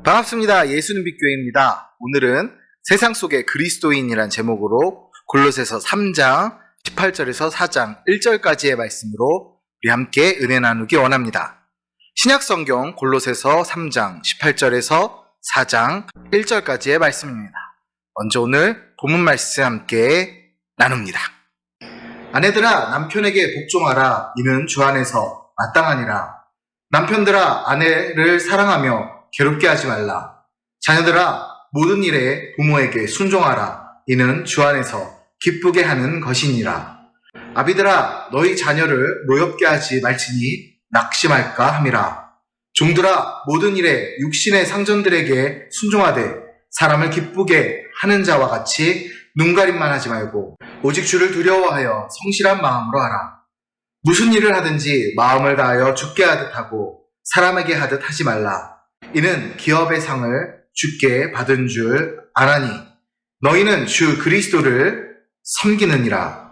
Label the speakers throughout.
Speaker 1: 반갑습니다. 예수는 빛교회입니다. 오늘은 세상 속의 그리스도인이란 제목으로 골로새서 3장 18절에서 4장 1절까지의 말씀으로 우리 함께 은혜 나누기 원합니다. 신약성경 골로새서 3장 18절에서 4장 1절까지의 말씀입니다. 먼저 오늘 본문 말씀 함께 나눕니다. 아내들아 남편에게 복종하라. 이는 주 안에서 마땅하니라. 남편들아 아내를 사랑하며 괴롭게 하지 말라. 자녀들아 모든 일에 부모에게 순종하라. 이는 주 안에서 기쁘게 하는 것이니라. 아비들아 너희 자녀를 노엽게 하지 말지니 낙심할까 함이라. 종들아 모든 일에 육신의 상전들에게 순종하되 사람을 기쁘게 하는 자와 같이 눈가림만 하지 말고 오직 주를 두려워하여 성실한 마음으로 하라. 무슨 일을 하든지 마음을 다하여 주께 하듯 하고 사람에게 하듯 하지 말라. 이는 기업의 상을 주께 받은 줄 아나니 너희는 주 그리스도를 섬기느니라.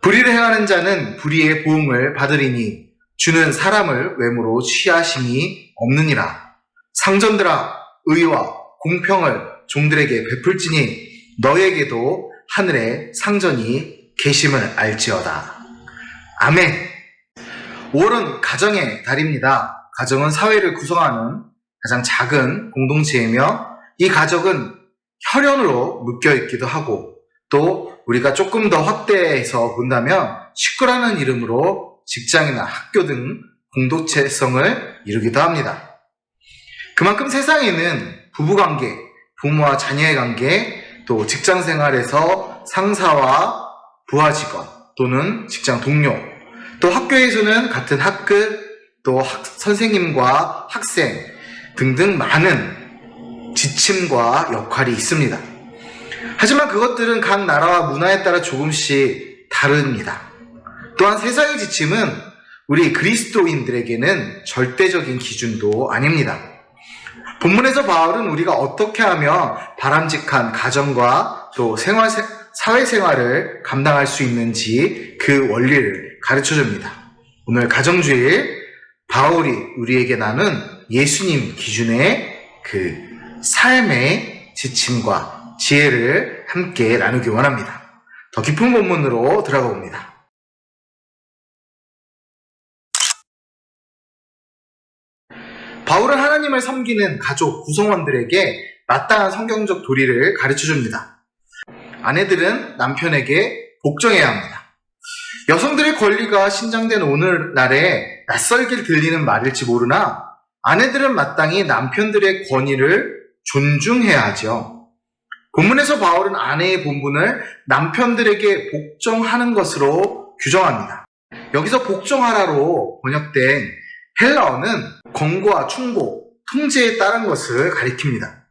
Speaker 1: 불의를 행하는 자는 불의의 보응을 받으리니 주는 사람을 외모로 취하심이 없느니라. 상전들아 의와 공평을 종들에게 베풀지니 너에게도 하늘에 상전이 계심을 알지어다. 아멘. 5월은 가정의 달입니다. 가정은 사회를 구성하는 가장 작은 공동체이며 이 가족은 혈연으로 묶여있기도 하고 또 우리가 조금 더 확대해서 본다면 식구라는 이름으로 직장이나 학교 등 공동체성을 이루기도 합니다. 그만큼 세상에는 부부관계, 부모와 자녀의 관계, 또 직장생활에서 상사와 부하 직원 또는 직장 동료, 또 학교에서는 같은 학급, 또 선생님과 학생 등등 많은 지침과 역할이 있습니다. 하지만 그것들은 각 나라와 문화에 따라 조금씩 다릅니다. 또한 세상의 지침은 우리 그리스도인들에게는 절대적인 기준도 아닙니다. 본문에서 바울은 우리가 어떻게 하면 바람직한 가정과 또 사회생활을 감당할 수 있는지 그 원리를 가르쳐줍니다. 오늘 가정주일 바울이 우리에게 나눈 예수님 기준의 그 삶의 지침과 지혜를 함께 나누기 원합니다. 더 깊은 본문으로 들어가 봅니다. 바울은 하나님을 섬기는 가족 구성원들에게 마땅한 성경적 도리를 가르쳐줍니다. 아내들은 남편에게 복종해야 합니다. 여성들의 권리가 신장된 오늘날에 낯설게 들리는 말일지 모르나 아내들은 마땅히 남편들의 권위를 존중해야 하죠. 본문에서 바울은 아내의 본분을 남편들에게 복종하는 것으로 규정합니다. 여기서 복종하라로 번역된 헬라어는 권고와 충고, 통제에 따른 것을 가리킵니다.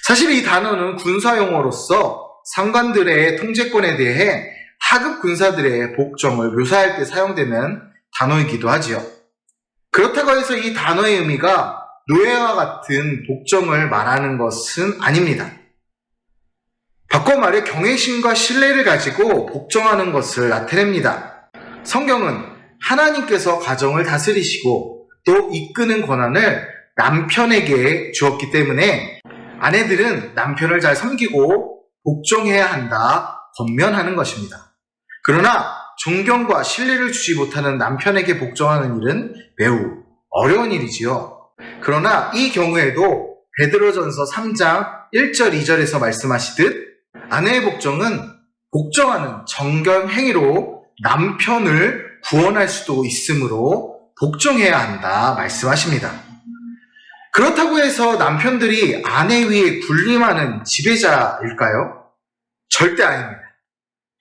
Speaker 1: 사실 이 단어는 군사용어로서 상관들의 통제권에 대해 하급 군사들의 복종을 묘사할 때 사용되는 단어이기도 하지요. 그렇다고 해서 이 단어의 의미가 노예와 같은 복종을 말하는 것은 아닙니다. 바꿔 말해 경외심과 신뢰를 가지고 복종하는 것을 나타냅니다. 성경은 하나님께서 가정을 다스리시고 또 이끄는 권한을 남편에게 주었기 때문에 아내들은 남편을 잘 섬기고 복종해야 한다 권면하는 것입니다. 그러나 존경과 신뢰를 주지 못하는 남편에게 복종하는 일은 매우 어려운 일이지요. 그러나 이 경우에도 베드로전서 3장 1절 2절에서 말씀하시듯 아내의 복종하는 정결 행위로 남편을 구원할 수도 있으므로 복종해야 한다 말씀하십니다. 그렇다고 해서 남편들이 아내 위에 군림하는 지배자일까요? 절대 아닙니다.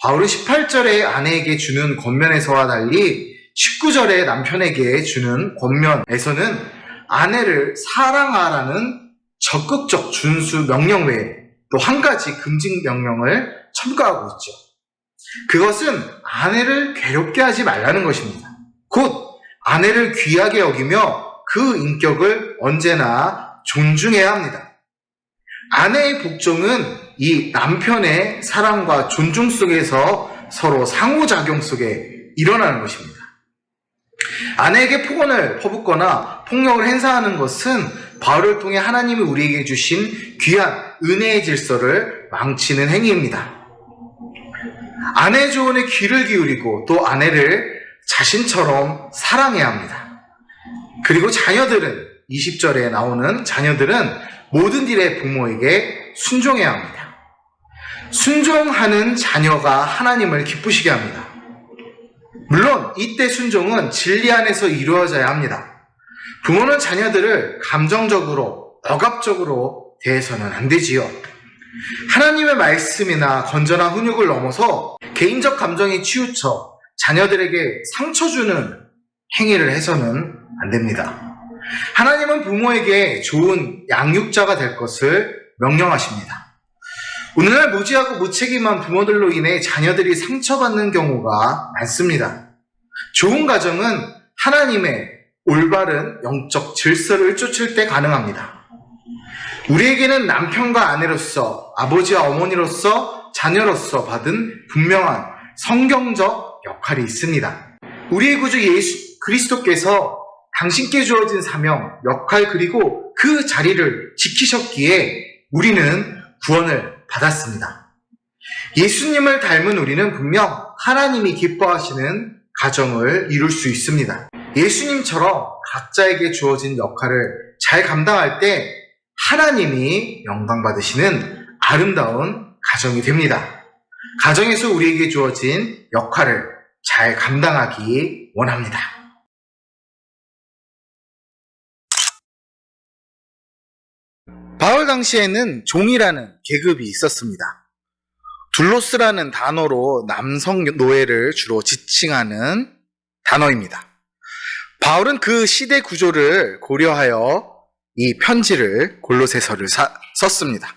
Speaker 1: 바울은 18절에 아내에게 주는 권면에서와 달리 19절에 남편에게 주는 권면에서는 아내를 사랑하라는 적극적 준수 명령 외에 또 한 가지 금지 명령을 첨가하고 있죠. 그것은 아내를 괴롭게 하지 말라는 것입니다. 곧 아내를 귀하게 여기며 그 인격을 언제나 존중해야 합니다. 아내의 복종은 이 남편의 사랑과 존중 속에서 서로 상호작용 속에 일어나는 것입니다. 아내에게 폭언을 퍼붓거나 폭력을 행사하는 것은 바울을 통해 하나님이 우리에게 주신 귀한 은혜의 질서를 망치는 행위입니다. 아내 조언에 귀를 기울이고 또 아내를 자신처럼 사랑해야 합니다. 그리고 자녀들은 20절에 나오는 자녀들은 모든 일에 부모에게 순종해야 합니다. 순종하는 자녀가 하나님을 기쁘시게 합니다. 물론 이때 순종은 진리 안에서 이루어져야 합니다. 부모는 자녀들을 감정적으로, 억압적으로 대해서는 안 되지요. 하나님의 말씀이나 건전한 훈육을 넘어서 개인적 감정에 치우쳐 자녀들에게 상처 주는 행위를 해서는 안 됩니다. 하나님은 부모에게 좋은 양육자가 될 것을 명령하십니다. 오늘날 무지하고 무책임한 부모들로 인해 자녀들이 상처받는 경우가 많습니다. 좋은 가정은 하나님의 올바른 영적 질서를 쫓을 때 가능합니다. 우리에게는 남편과 아내로서, 아버지와 어머니로서, 자녀로서 받은 분명한 성경적 역할이 있습니다. 우리의 구주 예수 그리스도께서 당신께 주어진 사명, 역할 그리고 그 자리를 지키셨기에 우리는 구원을 받았습니다. 예수님을 닮은 우리는 분명 하나님이 기뻐하시는 가정을 이룰 수 있습니다. 예수님처럼 각자에게 주어진 역할을 잘 감당할 때 하나님이 영광 받으시는 아름다운 가정이 됩니다. 가정에서 우리에게 주어진 역할을 잘 감당하기 원합니다. 바울 당시에는 종이라는 계급이 있었습니다. 둘로스라는 단어로 남성 노예를 주로 지칭하는 단어입니다. 바울은 그 시대 구조를 고려하여 이 편지를 골로새서를 썼습니다.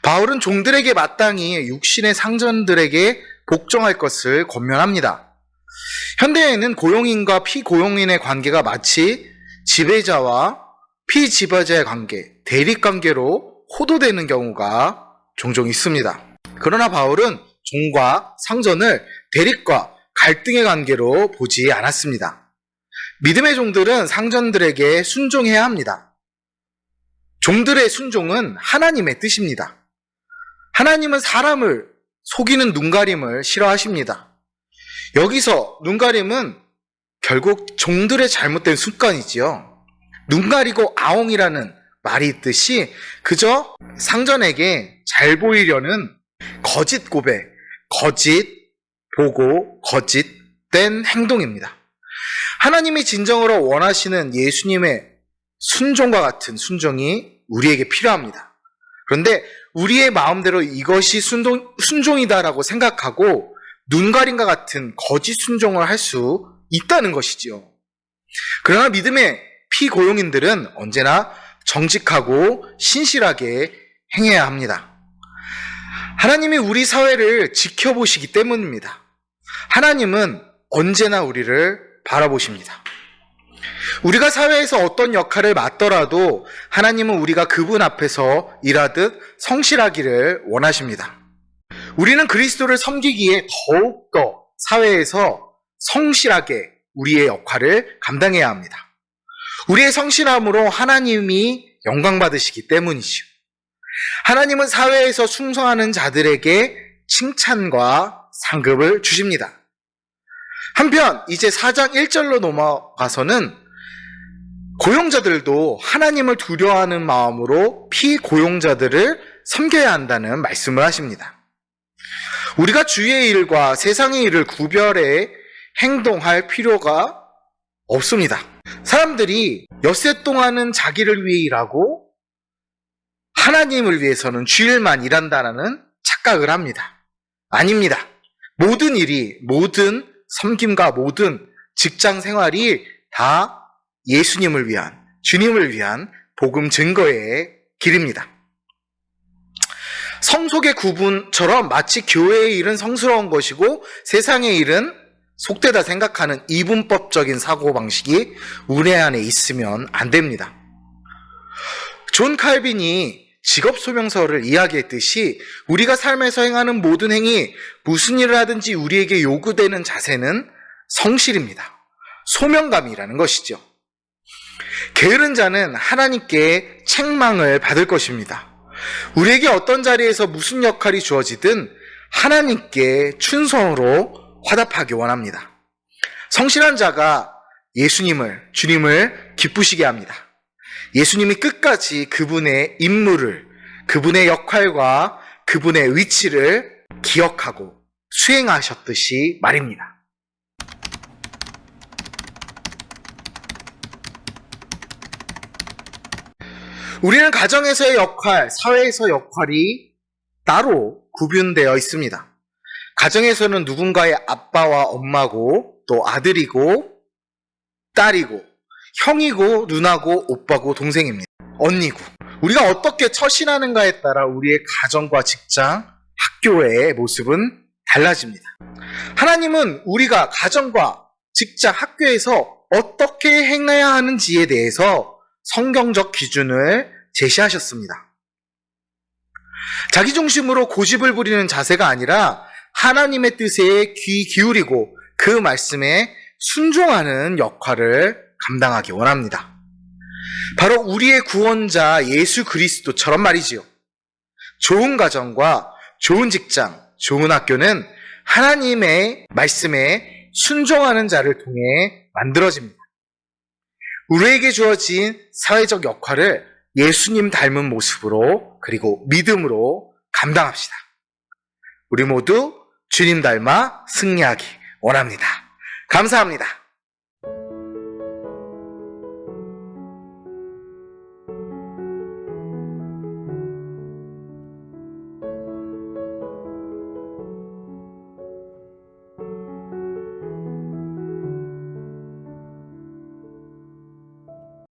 Speaker 1: 바울은 종들에게 마땅히 육신의 상전들에게 복종할 것을 권면합니다. 현대에는 고용인과 피고용인의 관계가 마치 지배자와 피지배자의 관계, 대립관계로 호도되는 경우가 종종 있습니다. 그러나 바울은 종과 상전을 대립과 갈등의 관계로 보지 않았습니다. 믿음의 종들은 상전들에게 순종해야 합니다. 종들의 순종은 하나님의 뜻입니다. 하나님은 사람을 속이는 눈가림을 싫어하십니다. 여기서 눈가림은 결국 종들의 잘못된 습관이지요. 눈가리고 아웅이라는 말이 있듯이 그저 상전에게 잘 보이려는 거짓 고백, 거짓 보고, 거짓된 행동입니다. 하나님이 진정으로 원하시는 예수님의 순종과 같은 순종이 우리에게 필요합니다. 그런데 우리의 마음대로 이것이 순종이다라고 생각하고 눈가림과 같은 거짓 순종을 할 수 있다는 것이지요. 그러나 믿음의 피고용인들은 언제나 정직하고 신실하게 행해야 합니다. 하나님이 우리 사회를 지켜보시기 때문입니다. 하나님은 언제나 우리를 바라보십니다. 우리가 사회에서 어떤 역할을 맡더라도 하나님은 우리가 그분 앞에서 일하듯 성실하기를 원하십니다. 우리는 그리스도를 섬기기에 더욱더 사회에서 성실하게 우리의 역할을 감당해야 합니다. 우리의 성실함으로 하나님이 영광 받으시기 때문이죠. 하나님은 사회에서 충성하는 자들에게 칭찬과 상급을 주십니다. 한편 이제 4장 1절로 넘어가서는 고용자들도 하나님을 두려워하는 마음으로 피고용자들을 섬겨야 한다는 말씀을 하십니다. 우리가 주의 일과 세상의 일을 구별해 행동할 필요가 없습니다. 사람들이 엿새 동안은 자기를 위해 일하고 하나님을 위해서는 주일만 일한다는 착각을 합니다. 아닙니다. 모든 일이, 모든 섬김과 모든 직장 생활이 다 예수님을 위한, 주님을 위한 복음 증거의 길입니다. 성속의 구분처럼 마치 교회의 일은 성스러운 것이고 세상의 일은 속되다 생각하는 이분법적인 사고방식이 우리 안에 있으면 안 됩니다. 존 칼빈이 직업소명서를 이야기했듯이 우리가 삶에서 행하는 모든 행위, 무슨 일을 하든지 우리에게 요구되는 자세는 성실입니다. 소명감이라는 것이죠. 게으른 자는 하나님께 책망을 받을 것입니다. 우리에게 어떤 자리에서 무슨 역할이 주어지든 하나님께 충성으로 화답하기 원합니다. 성실한 자가 주님을 기쁘시게 합니다. 예수님이 끝까지 그분의 임무를, 그분의 역할과 그분의 위치를 기억하고 수행하셨듯이 말입니다. 우리는 가정에서의 역할, 사회에서 역할이 따로 구분되어 있습니다. 가정에서는 누군가의 아빠와 엄마고, 또 아들이고, 딸이고, 형이고, 누나고, 오빠고, 동생입니다. 언니고. 우리가 어떻게 처신하는가에 따라 우리의 가정과 직장, 학교의 모습은 달라집니다. 하나님은 우리가 가정과 직장, 학교에서 어떻게 행해야 하는지에 대해서 성경적 기준을 제시하셨습니다. 자기중심으로 고집을 부리는 자세가 아니라 하나님의 뜻에 귀 기울이고 그 말씀에 순종하는 역할을 감당하기 원합니다. 바로 우리의 구원자 예수 그리스도처럼 말이지요. 좋은 가정과 좋은 직장, 좋은 학교는 하나님의 말씀에 순종하는 자를 통해 만들어집니다. 우리에게 주어진 사회적 역할을 예수님 닮은 모습으로 그리고 믿음으로 감당합시다. 우리 모두 주님 닮아 승리하기 원합니다. 감사합니다.